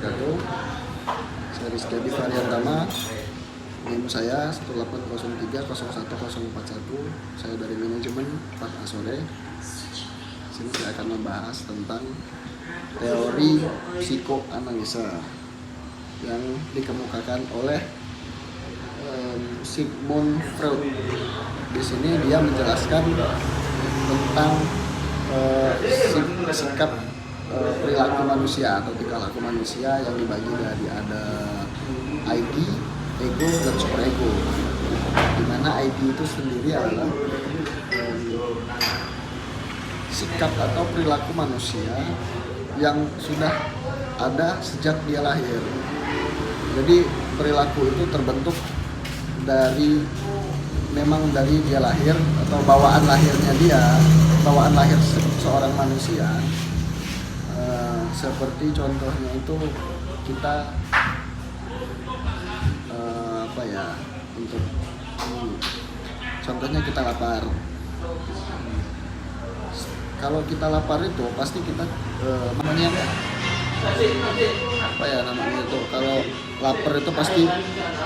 wabarakatuh. Saya Rizky Adi Variantama. NIM saya 180301041. Saya dari manajemen 4A Sore. Sini saya akan membahas tentang teori psikoanalisa yang dikemukakan oleh Sigmund Freud. Di sini dia menjelaskan tentang sikap perilaku manusia atau tingkah laku manusia yang dibagi dari ada ID, ego, dan superego. Dimana ID itu sendiri adalah sikap atau perilaku manusia yang sudah ada sejak dia lahir. Jadi perilaku itu terbentuk dari dia lahir atau bawaan lahirnya dia, bawaan lahir seorang manusia. Seperti contohnya itu kita untuk contohnya kita lapar. Kalau kita lapar itu pasti kita namanya kalau lapar itu pasti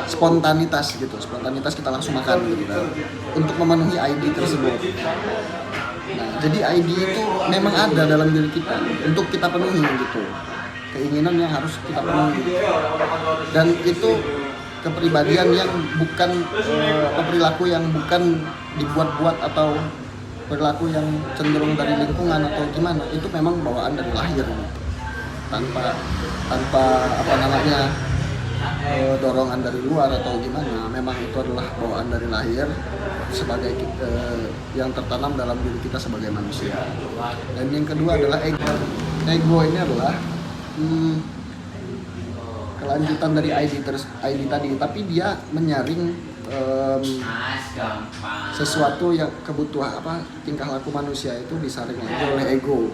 spontanitas kita langsung makan gitu kan, untuk memenuhi ID tersebut. Nah, jadi ID itu memang ada dalam diri kita untuk kita penuhi gitu, keinginan yang harus kita penuhi, dan itu kepribadian yang bukan perilaku yang bukan dibuat-buat atau perilaku yang cenderung dari lingkungan atau gimana, itu memang bawaan dari lahir gitu. tanpa dorongan dari luar atau gimana, memang itu adalah bawaan dari lahir sebagai yang tertanam dalam diri kita sebagai manusia. Dan yang kedua adalah ego. Ego ini adalah kelanjutan dari ID tadi, tapi dia menyaring sesuatu yang kebutuhan tingkah laku manusia itu disaring lagi oleh ego.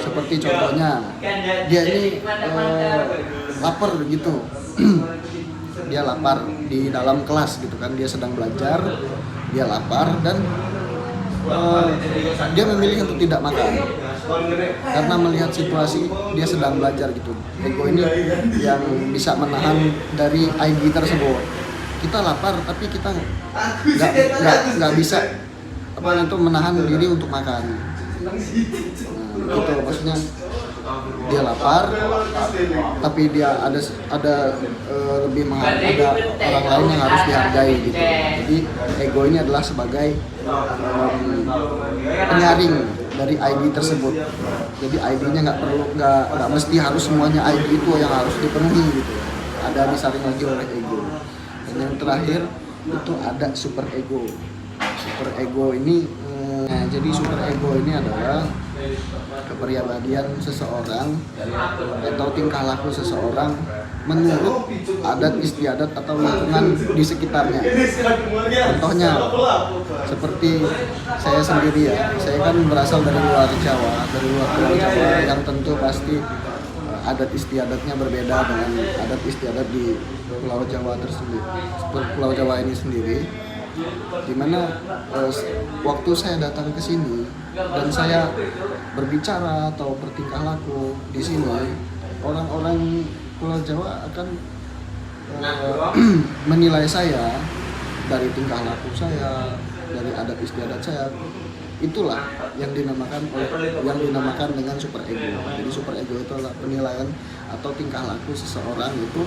Seperti contohnya dia ini lapar gitu. Dia lapar di dalam kelas gitu kan, dia sedang belajar, dia lapar dan dia memilih untuk tidak makan karena melihat situasi dia sedang belajar gitu. Ego ini yang bisa menahan dari ID tersebut. Kita lapar tapi kita nggak bisa menahan diri untuk makan. Nah, gitu maksudnya, dia lapar tapi dia ada lebih ada orang lain yang harus dihargai gitu. Jadi ego ini adalah sebagai penyaring dari ID tersebut. Jadi ID-nya nggak mesti harus semuanya ID itu yang harus dipenuhi gitu. Ada disaring lagi oleh ego. Dan yang terakhir itu ada super ego. Super ego ini jadi super ego ini adalah kepribadian seseorang atau tingkah laku seseorang menurut adat istiadat atau lingkungan di sekitarnya. Contohnya seperti saya sendiri ya, saya kan berasal dari luar Pulau Jawa yang tentu pasti adat istiadatnya berbeda dengan adat istiadat di Pulau Jawa ini sendiri. Dimana waktu saya datang ke sini dan saya berbicara atau bertingkah laku di sini, orang-orang Pulau Jawa akan menilai saya dari tingkah laku saya, dari adat istiadat saya. Itulah yang dinamakan dengan super ego. Jadi super ego itu adalah penilaian atau tingkah laku seseorang itu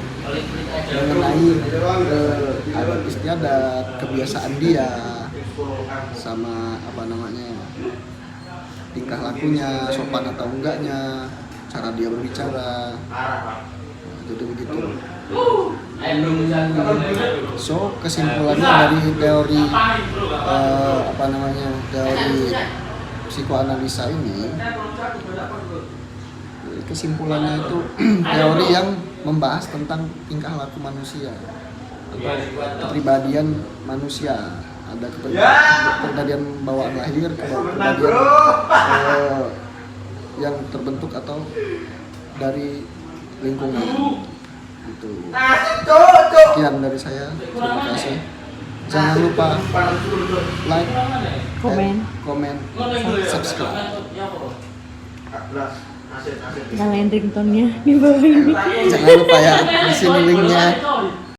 mengenai adat istiadat, kebiasaan dia, sama tingkah lakunya, sopan atau enggaknya, cara dia berbicara. Jadi begitu. So kesimpulannya dari teori teori psikoanalisa ini, kesimpulannya itu teori yang membahas tentang tingkah laku manusia atau kepribadian manusia. Ada kepribadian bawaan lahir, kepribadian yang terbentuk atau dari lingkungan. Itu. Sekian dari saya. Terima kasih. Jangan lupa like, comment, subscribe. Nyalain ringtone-nya di bawah ini. Jangan lupa ya, di sini linknya.